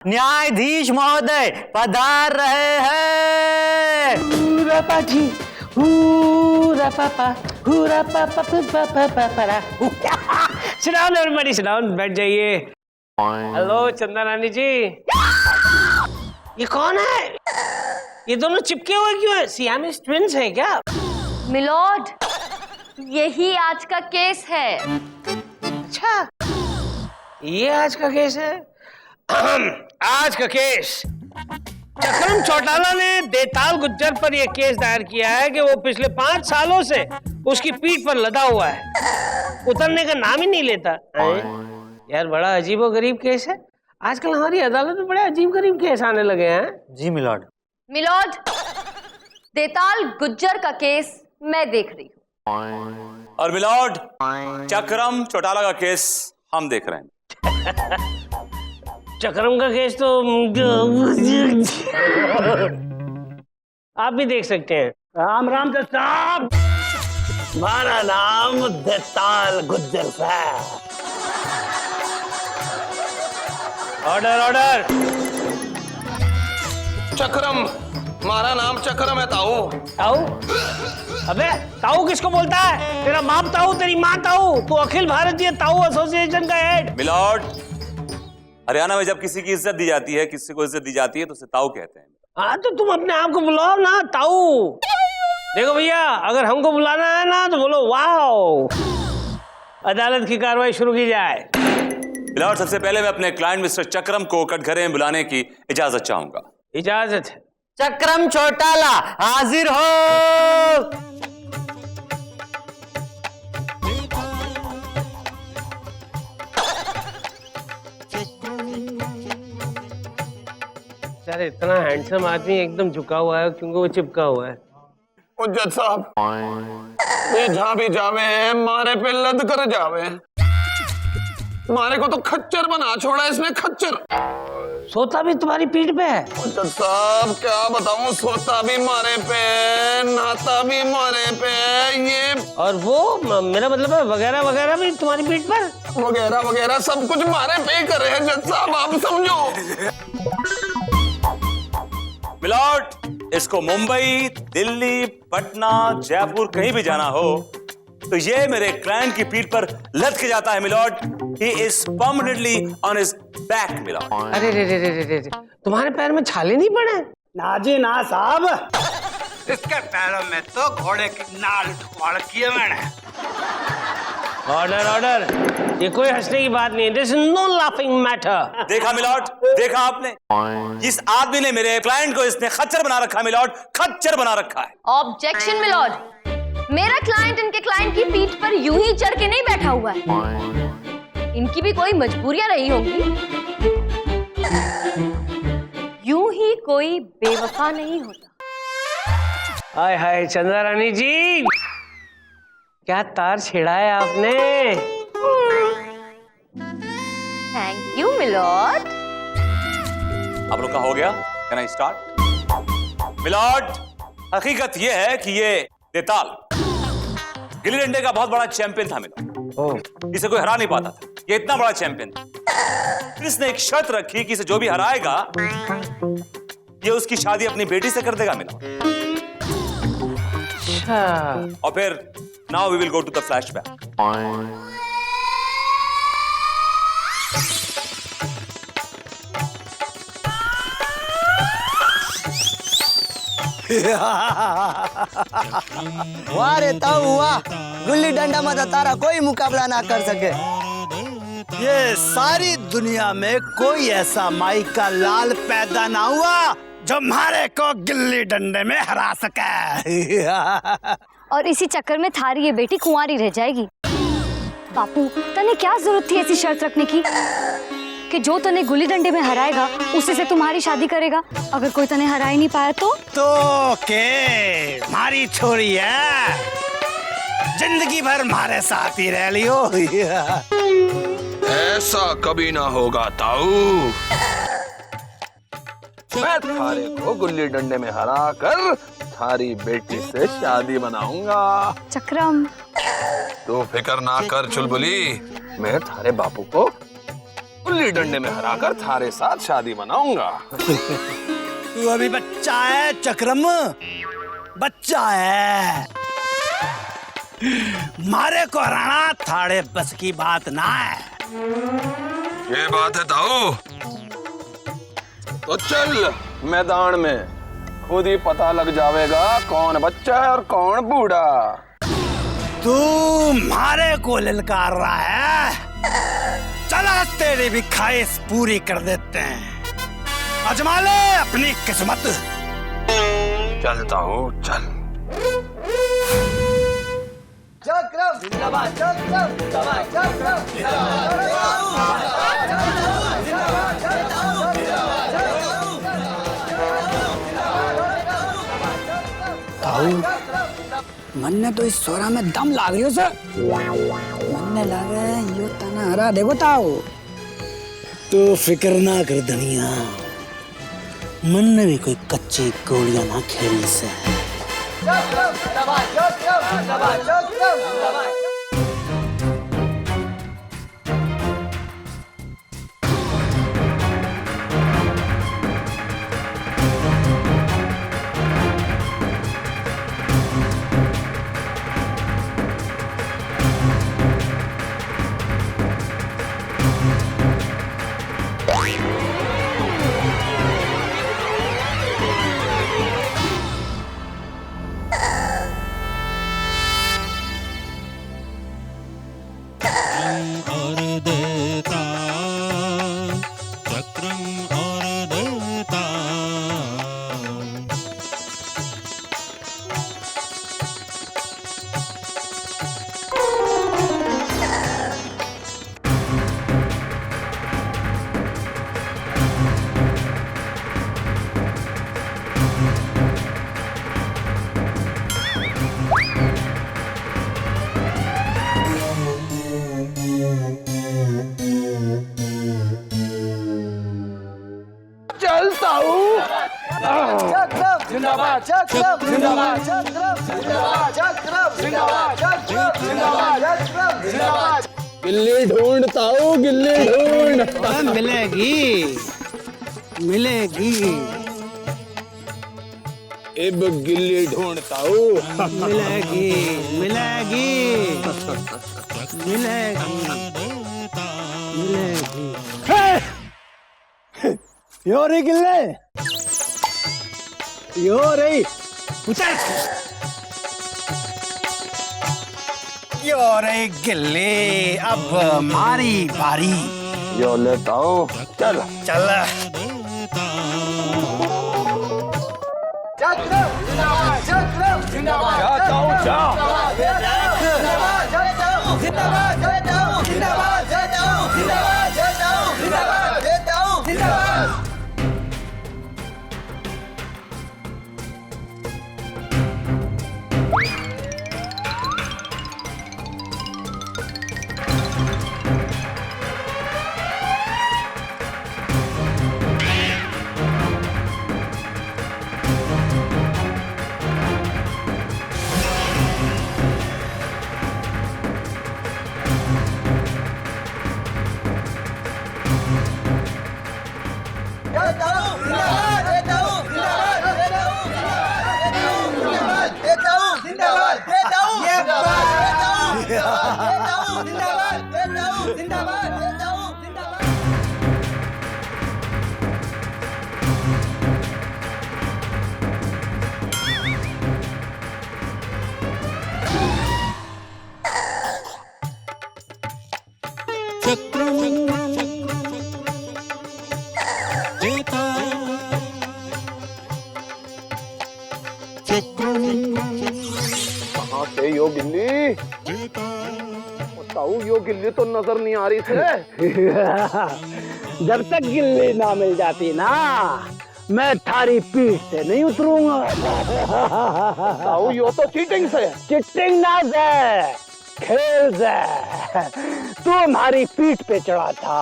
न्यायाधीश महोदय पधार रहे हैं। हुरा पाजी, हुरा पापा, हुरा पापा पापा। Sit down everybody, sit down, बैठ जाइए। हेलो चंदा रानी जी। ये कौन है? ये दोनों चिपके हुए क्यों है? सियामीज ट्विंस हैं क्या? मिलॉर्ड, यही आज का केस है। अच्छा, ये आज का केस है। आज का केस चक्रम चौटाला ने देताल गुज्जर पर यह केस दायर किया है कि वो पिछले 5 सालों से उसकी पीठ पर लदा हुआ है, उतरने का नाम ही नहीं लेता। यार बड़ा अजीबोगरीब केस है। आजकल हमारी अदालत में बड़े अजीब गरीब केस आने लगे हैं। जी मिलॉर्ड। मिलॉर्ड, देताल गुज्जर का केस मैं देख रही हूँ। और मिलॉर्ड, चक्रम चौटाला का केस हम देख रहे हैं। चक्रम का केस तो आप भी देख सकते हैं। राम राम जज साहब, हमारा नाम देताल गुज्जर साहब। Order order. चक्रम, हमारा नाम चक्रम है ताऊ। ताऊ? अबे ताऊ किसको बोलता है? तेरा बाप ताऊ, तेरी माँ ताऊ, तू अखिल भारतीय ताऊ एसोसिएशन का हेड। मिलॉर्ड, हरियाणा में जब किसी की इज्जत दी जाती है, किसी को इज्जत दी जाती है तो उसे ताऊ कहते हैं। हाँ तो तुम अपने आप को बुलाओ ना ताऊ। देखो भैया, अगर हमको बुलाना है ना तो बोलो वाओ। अदालत की कार्रवाई शुरू की जाए। मिलॉर्ड, सबसे पहले मैं अपने क्लाइंट मिस्टर चक्रम को कटघरे में बुलाने की इजाजत चाहूंगा। इजाजत है। चक्रम चौटाला हाजिर हो। सर इतना हैंडसम आदमी एकदम झुका हुआ है क्योंकि वो चिपका हुआ है। ओ जज साहब, ये जहां भी जावे हैं मारे पे लद कर जावे। मारे को तो खच्चर बना छोड़ा इसने, खच्चर। सोता भी तुम्हारी पीठ पे है। ओ जज साहब क्या बताऊं, सोता भी मारे पे, नहाता भी मारे पे, ये और वो मेरा मतलब है वगैरह वगैरह भी तुम्हारी पीठ पर। वगैरह वगैरह सब कुछ मारे पे ही कर रहे हैं जज साहब, आप समझो। मिलॉर्ड, इसको मुंबई, दिल्ली, पटना, जयपुर कहीं भी जाना हो तो ये मेरे क्लाइंट की पीठ पर लद के जाता है milord. He is permanently on his back, milord. अरे रे रे रे रे रे, तुम्हारे पैर में छाले नहीं पड़े? ना जी ना साहब, इसके पैरों में तो घोड़े की नाल ठुकवाड़ की है मैंने। Order order. ये कोई हंसने की बात नहीं है। This is no laughing matter। देखा मिलॉर्ड, देखा आपने? इस आदमी ने मेरे क्लाइंट को इसने खच्चर बना रखा है मिलॉर्ड, खच्चर बना रखा है। ऑब्जेक्शन मिलॉर्ड, मेरा क्लाइंट इनके क्लाइंट की पीठ पर यूं ही चढ़ के नहीं बैठा हुआ है। इनकी भी कोई मजबूरियां रही होंगी। यूं ही कोई बेवफा नहीं होता। हाय हाय चंदा रानी जी, क्या तार छेड़ा है आपने। Thank you milord. आप लोग का हो गया? Can I start? मिलॉर्ड, हकीकत यह है कि ये देताल गिल्ली डंडे का बहुत बड़ा चैंपियन था मिलॉर्ड। इसे कोई हरा नहीं पाता था, ये इतना बड़ा चैंपियन था। फिर इसने एक शर्त रखी कि इसे जो भी हराएगा ये उसकी शादी अपनी बेटी से कर देगा मिलॉर्ड। अच्छा। और फिर now we will go to the flashback. वाह रे ताऊ वाह, गुल्ली डंडा में तो तारा कोई मुकाबला ना कर सके। ये सारी दुनिया में कोई ऐसा माई का लाल पैदा ना हुआ जो हमारे को गिल्ली डंडे में हरा सके। और इसी चक्कर में थारी ये बेटी कुंवारी रह जाएगी। बापू, तने क्या जरूरत थी ऐसी शर्त रखने की कि जो तने गुल्ली डंडे में हराएगा उसी से तुम्हारी शादी करेगा। अगर कोई तने हरा ही नहीं पाया तो के हमारी छोरी है, जिंदगी भर हमारे साथ ही रह लियो। ऐसा कभी ना होगा ताऊ। मैं थारे को गुल्ली डंडे में हरा कर थारी बेटी से शादी बनाऊंगा। चक्रम, तू फिक्र ना कर चुलबुली, मैं थारे बापू को गुल्ली डंडे में हराकर थारे साथ शादी बनाऊंगा। तू अभी बच्चा है चक्रम, बच्चा है। मारे को हराना थाड़े बस की बात ना है। ये बात है ताऊ। तो चल मैदान में, खुद ही पता लग जाएगा कौन बच्चा है और कौन बूढ़ा। तू मारे को ललकार रहा है, चला तेरी भी ख्वाहिश पूरी कर देते हैं। अजमा ले अपनी किस्मत। चलता हूँ, चल। चक्रम जिंदाबाद, चक्रम जिंदाबाद, चक्रम मन ने तो इस सोरा में दम लाग रही हो सर। मन ने लागे यो तना हरा देखो ताओ। तू फिक्र ना कर धनिया, मन ने भी कोई कच्ची गोलियां ना खेलने से। चक्रम जिंदाबाद, चक्रम जिंदाबाद, चक्रम जिंदाबाद। चक्रम जिंदाबाद, चक्रम जिंदाबाद, चक्रम जिंदाबाद, चक्रम जिंदाबाद, चक्रम जिंदाबाद, चक्रम जिंदाबाद। गिल्ली ढूंढता हूँ, गिल्ली ढूंढ। मिलेगी मिलेगी, अब गिल्ली ढूंढता हूँ। मिलेगी मिलेगी मिलेगी मिलेगी। यो रे गिल्ले, यो रे उतर। यो रे गिल्ले, अब मारी बारी। यो लेता हूँ, चल चल। चक्रम जिंदाबाद, चक्रम जिंदाबाद, जाता हूँ, जा। जिंदाबाद, जिंदाबाद, जिंदाबाद, जिंदाबाद, जिंदाबाद, जिंदाबाद, जिंदाबाद, जिंदाबाद, जिंदाबाद। कहाँ से यो गिल्ली? बताओ, यो गिल्ली तो नजर नहीं आ रही थे। जब तक गिल्ली ना मिल जाती ना, मैं थारी पीठ से नहीं उतरूंगा। ताऊ, यो तो चीटिंग से। चिटिंग ना से, खेल से। तू हमारी पीठ पे चढ़ा था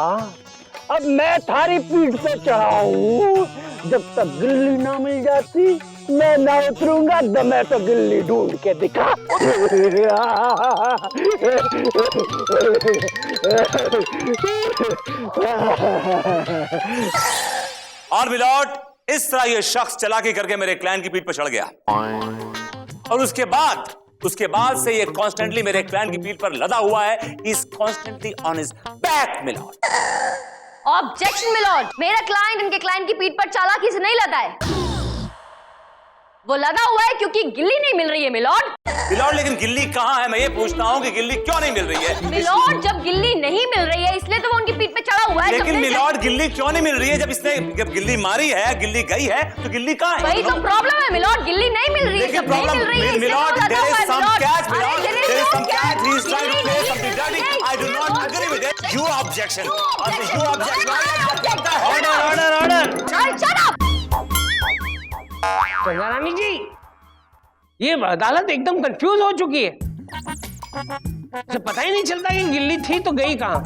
अब मैं थारी पीठ पे चढ़ा हूँ, जब तक गिल्ली ना मिल जाती मैं ना उतरूंगा। मैं तो गिल्ली ढूंढ के दिखा। और मिलॉर्ड, इस तरह ये शख्स चालाकी करके मेरे क्लाइंट की पीठ पर चढ़ गया और उसके बाद से ये कॉन्स्टेंटली मेरे क्लाइंट की पीठ पर लदा हुआ है। He is constantly on his back milord. Objection milord, मेरा क्लाइंट इनके क्लाइंट की पीठ पर चालाकी से नहीं लदा है। वो लदा हुआ है क्योंकि गिल्ली नहीं मिल रही है मिलॉर्ड। मिलॉर्ड, लेकिन गिल्ली कहाँ है? मैं ये पूछता हूँ कि गिल्ली क्यों नहीं मिल रही है? मिलॉर्ड, जब गिल्ली नहीं मिल रही है इसलिए तो वो उनकी पीठ पे चढ़ा हुआ है। लेकिन मिलॉर्ड, गिल्ली क्यों नहीं मिल रही है? जब गिल्ली मारी है, गिल्ली गई है, तो गिल्ली कहाँ है? वही तो प्रॉब्लम है मिलॉर्ड, गिल्ली नहीं मिल रही है। लेकिन problem milord, there is some catch milord, there is some catch. He is trying to play something dirty. I do not agree with it. You objection. You objection. Order. Shut up! रानी जी, ये अदालत एकदम confuse हो चुकी है। उसे पता ही नहीं चलता कि गिल्ली थी तो गई कहाँ।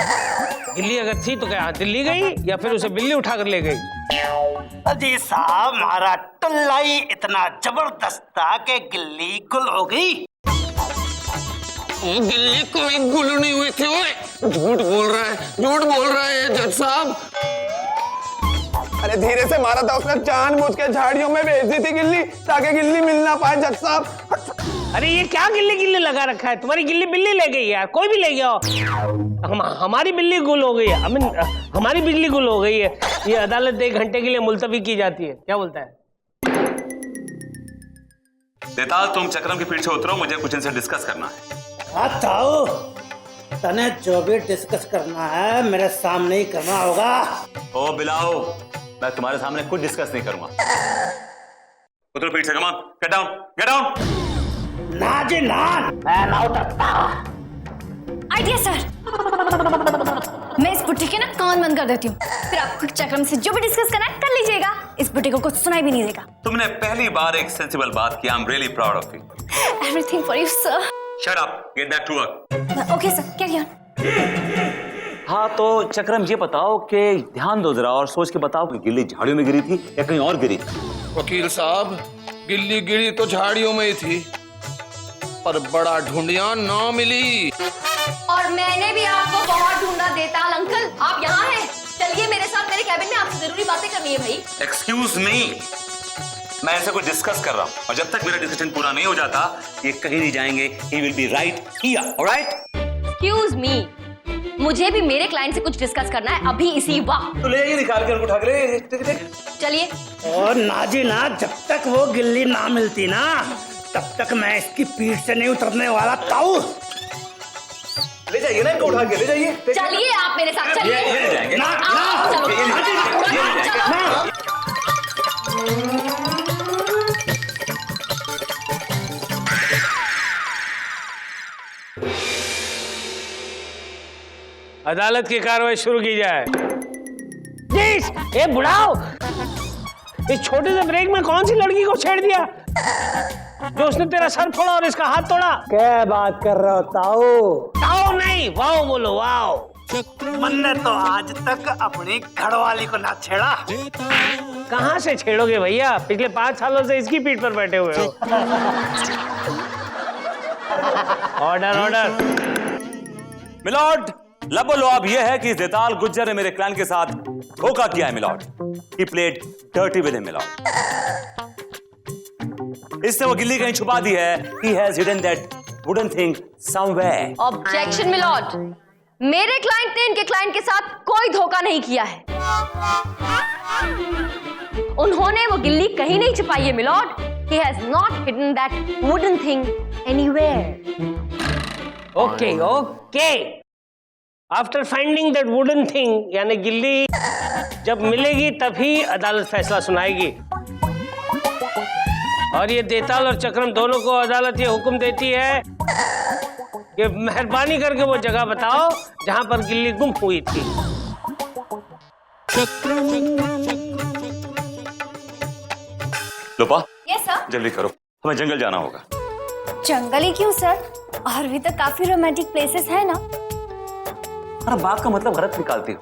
गिल्ली अगर थी तो क्या दिल्ली गई या फिर उसे बिल्ली उठाकर ले गई? अजी साहब, हमारा टुल्ला ही इतना जबरदस्त था कि गिल्ली गुल हो गई। गिल्ली कोई गुल नहीं हुई थी। ओए झूठ बोल रहा है जज साहब। अरे धीरे से मारा था उसने, जानबूझ के झाड़ियों में भेज दी थी गिल्ली ताकि गिल्ली मिल ना पाए जज साहब। अरे ये क्या गिल्ली लगा रखा है? तुम्हारी गिल्ली बिल्ली ले गई यार, कोई भी ले गया। हमारी बिल्ली गुल हो गई है। हमारी बिल्ली गुल हो गई है। ये अदालत 1 घंटे के लिए मुलतवी की जाती है। क्या बोलता है? देताल, तुम चक्रम की पीठ से उतरो, मुझे कुछ इनसे डिस्कस करना है। हाँ ताऊ, तने जो भी डिस्कस करना है मेरे सामने ही करना होगा। ओ बिलाओ, मैं तुम्हारे सामने कुछ डिस्कस नहीं करूंगा। उतरो पीठ से, come on, get down, get down. ना जी ना, मैं ना उतरता। आइडिया सर, मैं इस बुट्टी के ना कान बंद कर देती हूँ, फिर आपको चक्रम से जो भी डिस्कस करना है कर लीजिएगा। इस बुट्टी को कुछ सुनाई भी नहीं देगा। तुमने पहली बार एक सेंसिबल बात की। I am really proud of you. Everything for you sir. Shut up, get back to work. Okay sir, carry on. हाँ तो चक्रम, ये बताओ कि ध्यान दो जरा और सोच के बताओ कि गिल्ली झाड़ियों में गिरी थी या कहीं और गिरी थी? वकील साहब, गिल्ली गिरी तो झाड़ियों में ही थी, पर बड़ा ढूंढिया ना मिली। और मैंने भी आपको बहुत ढूंढा देताल अंकल, आप यहाँ हैं। चलिए मेरे साथ मेरे कैबिन में, आपसे जरूरी बातें करनी है भाई। एक्सक्यूज मी, मैं ऐसे कुछ डिस्कस कर रहा हूँ और जब तक मेरा डिस्कशन पूरा नहीं हो जाता ये कहीं नहीं जाएंगे। He will be right here, alright? Excuse me, मुझे भी मेरे क्लाइंट से कुछ डिस्कस करना है अभी इसी वक्त। तो ले आइए, निकाल के उनको उठा के ले। चलिए। और नाजी ना, जब तक वो गिल्ली ना मिलती ना तब तक मैं इसकी पीठ से नहीं उतरने वाला। ताऊ, ले जाइए ना इनको, उठा के ले जाइए। चलिए आप मेरे साथ चलिए। ये ले जाएंगे। ना ना, चलो। ना। अदालत की कार्रवाई शुरू की जाए। ए बुढ़ाओ, इस छोटे से ब्रेक में कौन सी लड़की को छेड़ दिया जो उसने तेरा सर फोड़ा और इसका हाथ तोड़ा? क्या बात कर रहे हो ताऊ? ताओ नहीं, वाओ बोलो, वाओ। मैंने तो आज तक अपनी घरवाली को ना छेड़ा। कहाँ से छेड़ोगे भैया? पिछले 5 सालों से इसकी पीठ पर बैठे हुए हो। ऑर्डर। मिलॉर्ड, लबोलवाब यह है कि देताल गुज्जर ने मेरे क्लाइंट के साथ धोखा किया है milord. He played dirty with him, milord. इसने वो गिल्ली कहीं छुपा दी है। He has hidden that wooden thing somewhere. Objection milord, मेरे क्लाइंट ने इनके क्लाइंट के साथ कोई धोखा नहीं किया है। उन्होंने वो गिल्ली कहीं नहीं छुपाई है milord. He has not hidden that wooden thing anywhere. Okay. After finding that wooden thing, यानी गिल्ली जब मिलेगी तभी अदालत फैसला सुनाएगी। और ये देताल और चक्रम दोनों को अदालत ये हुक्म देती है कि मेहरबानी करके वो जगह बताओ जहां पर गिल्ली गुम हुई थी। लोपा, यस सर। जल्दी करो, हमें जंगल जाना होगा। जंगल ही क्यों सर? और भी तो काफी रोमांटिक प्लेसेस है ना। अरे बात का मतलब गलत निकालती हो।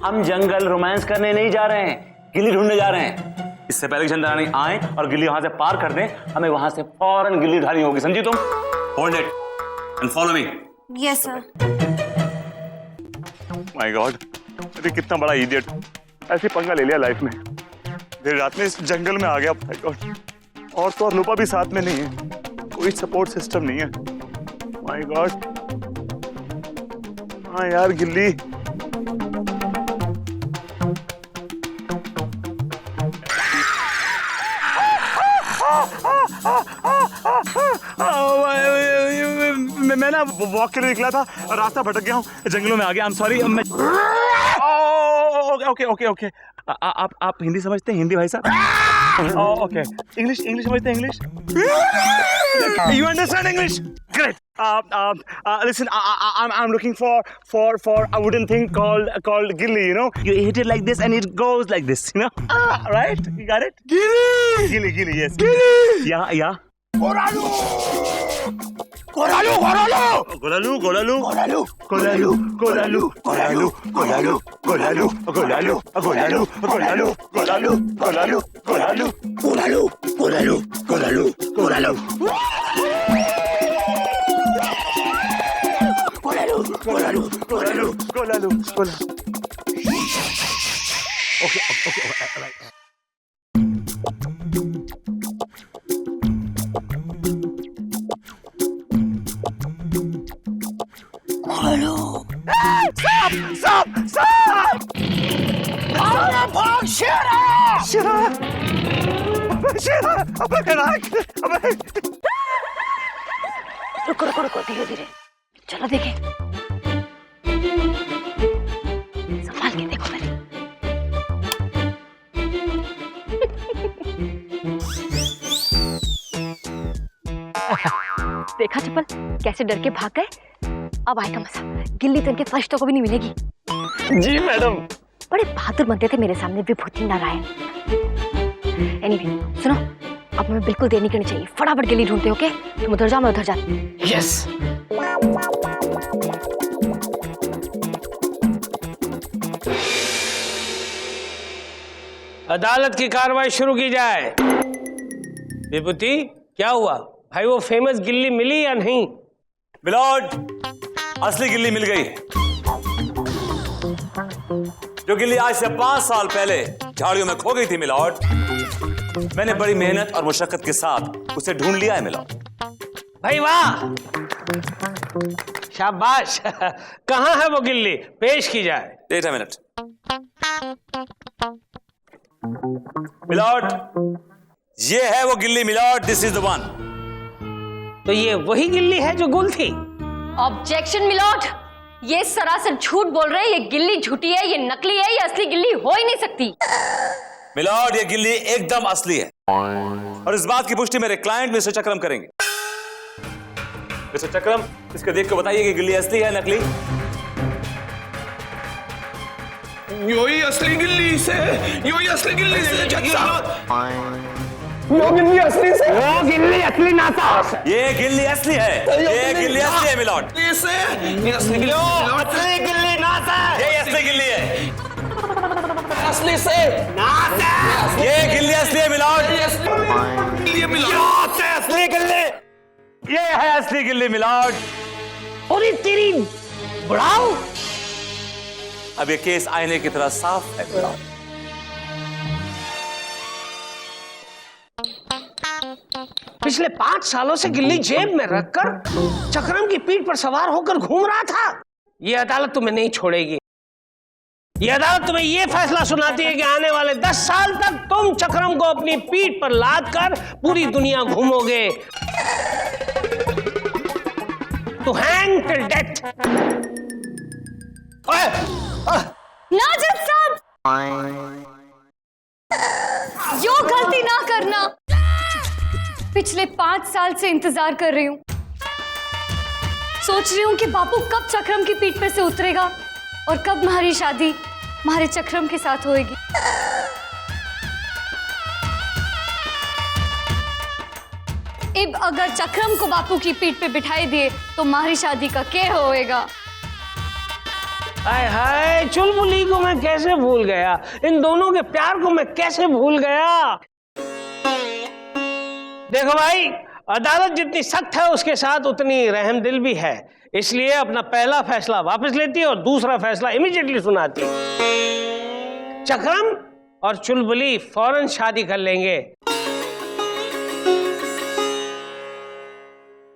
हम जंगल रोमांस करने नहीं जा रहे हैं, गिल्ली ढूंढने जा रहे हैं। इससे पहले कि चंद्रा रानी आए और गिल्ली वहां से पार कर दें, हमें वहां से फौरन गिल्ली उठानी होगी, समझी तुम? Hold it and follow me. Yes sir. My God, अरे कितना बड़ा इडियट, ऐसे पंगा ले लिया लाइफ में। देर रात में इस जंगल में आ गया। माय गॉड, और लूपा भी साथ में नहीं है, कोई सपोर्ट सिस्टम नहीं है। माय गॉड, हाँ यार गिल्ली, मैं ना वॉक के लिए निकला था, रास्ता भटक गया हूँ, जंगलों में आ गया। I am sorry. Okay okay okay, आप हिंदी समझते हैं? हिंदी भाई साहब? ओके, इंग्लिश समझते हैं? English? You understand English? Great. Listen, I'm looking for a wooden thing called gilli. You know, you hit it like this and it goes like this. You know, right? You got it? Gilli, yes. Gilli. Yeah. Goralu. Okay, right. Stop! भाग शेरा! रुको धीरे। चलो देखें। संभाल के देखो पहले। देखा चप्पल कैसे डर के भाग गए? अब आएगा मजा, गिल्ली तन के फरिश्तों को भी नहीं मिलेगी। जी मैडम। बड़े बहादुर बनते थे मेरे सामने विभूति नारायण। एनीवे, सुनो, अब हमें बिल्कुल देर नहीं करनी चाहिए, फटाफट गिल्ली ढूंढते, ओके? तुम उधर जाओ, मैं उधर जाती। यस। अदालत की कार्रवाई शुरू की जाए। विभूति, क्या हुआ भाई? वो फेमस गिल्ली मिली या नहीं? मिलॉर्ड, असली गिल्ली मिल गई। जो गिल्ली आज से 5 साल पहले झाड़ियों में खो गई थी मिलॉर्ड, मैंने बड़ी मेहनत और मुशक्कत के साथ उसे ढूंढ लिया है मिलॉर्ड। भाई वाह, शाबाश। कहाँ है वो गिल्ली? पेश की जाए। वेट अ मिनट मिलॉर्ड, ये है वो गिल्ली milord, this is the one. तो ये वही गिल्ली है जो गुल थी? ऑब्जेक्शन मिलॉर्ड, ये सरासर झूठ बोल रहे हैं। ये गिल्ली झूठी है, ये नकली है, ये असली गिल्ली हो ही नहीं सकती। मिलॉर्ड, ये गिल्ली एकदम असली है और इस बात की पुष्टि मेरे क्लाइंट मिस्टर चक्रम करेंगे। मिस्टर चक्रम, इसको देख के बताइए कि गिल्ली असली है नकली? यही असली गिल्ली से जज साहब। वो गिल्ली असली ना था। ये गिल्ली असली है, ये गिल्ली असली है मिलॉर्ड। ये असली गिल्ली ना था, ये असली गिल्ली है। असली से ये गिल्ली असली है मिलॉर्ड। असली गिल्ली, ये है असली गिल्ली मिलॉर्ड। अरे तेरी बुढ़ाओ, अब ये केस आईने की तरह साफ है मिलॉर्ड। पिछले 5 सालों से गिल्ली जेब में रखकर चक्रम की पीठ पर सवार होकर घूम रहा था। ये अदालत तुम्हें नहीं छोड़ेगी। ये अदालत तुम्हें ये फैसला सुनाती है कि आने वाले 10 साल तक तुम चक्रम को अपनी पीठ पर लाद कर पूरी दुनिया घूमोगे। To hang till death. ना जज साहब, यो गलती ना करना। पिछले 5 साल से इंतजार कर रही हूँ। सोच रही हूँ कि बापू कब चक्रम की पीठ पे से उतरेगा और कब हमारी शादी हमारे चक्रम के साथ होएगी। अब अगर चक्रम को बापू की पीठ पे बिठाई दिए तो हमारी शादी का क्या होएगा? हाय हाय, चुलबुली को मैं कैसे भूल गया, इन दोनों के प्यार को मैं कैसे भूल गया। देखो भाई, अदालत जितनी सख्त है उसके साथ उतनी रहमदिल भी है, इसलिए अपना पहला फैसला वापस लेती है और दूसरा फैसला इमीडिएटली सुनाती है। चक्रम और चुलबुली फौरन शादी कर लेंगे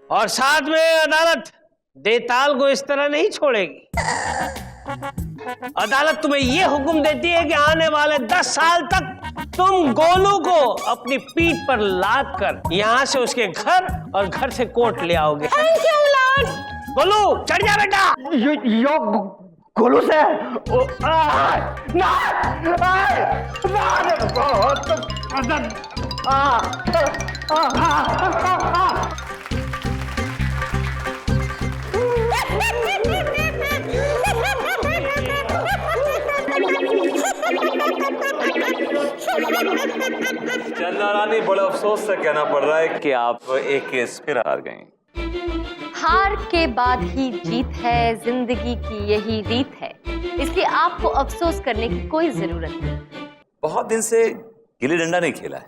और साथ में अदालत देताल को इस तरह नहीं छोड़ेगी। अदालत तुम्हें यह हुक्म देती है कि आने वाले 10 साल तक तुम गोलू को अपनी पीठ पर लाद कर यहां से उसके घर और घर से कोर्ट ले आओगे। गोलू चढ़ जा बेटा। यो गोलू से चंदा रानी, बड़े अफसोस से कहना पड़ रहा है कि आप एक केस फिर हार गई। हार के बाद ही जीत है, जिंदगी की यही रीत है, इसलिए आपको अफसोस करने की कोई जरूरत नहीं। बहुत दिन से गिल्ली डंडा नहीं खेला है,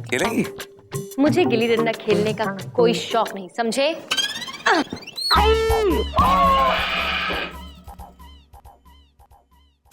खेलेंगी? मुझे गिल्ली डंडा खेलने का कोई शौक नहीं, समझे?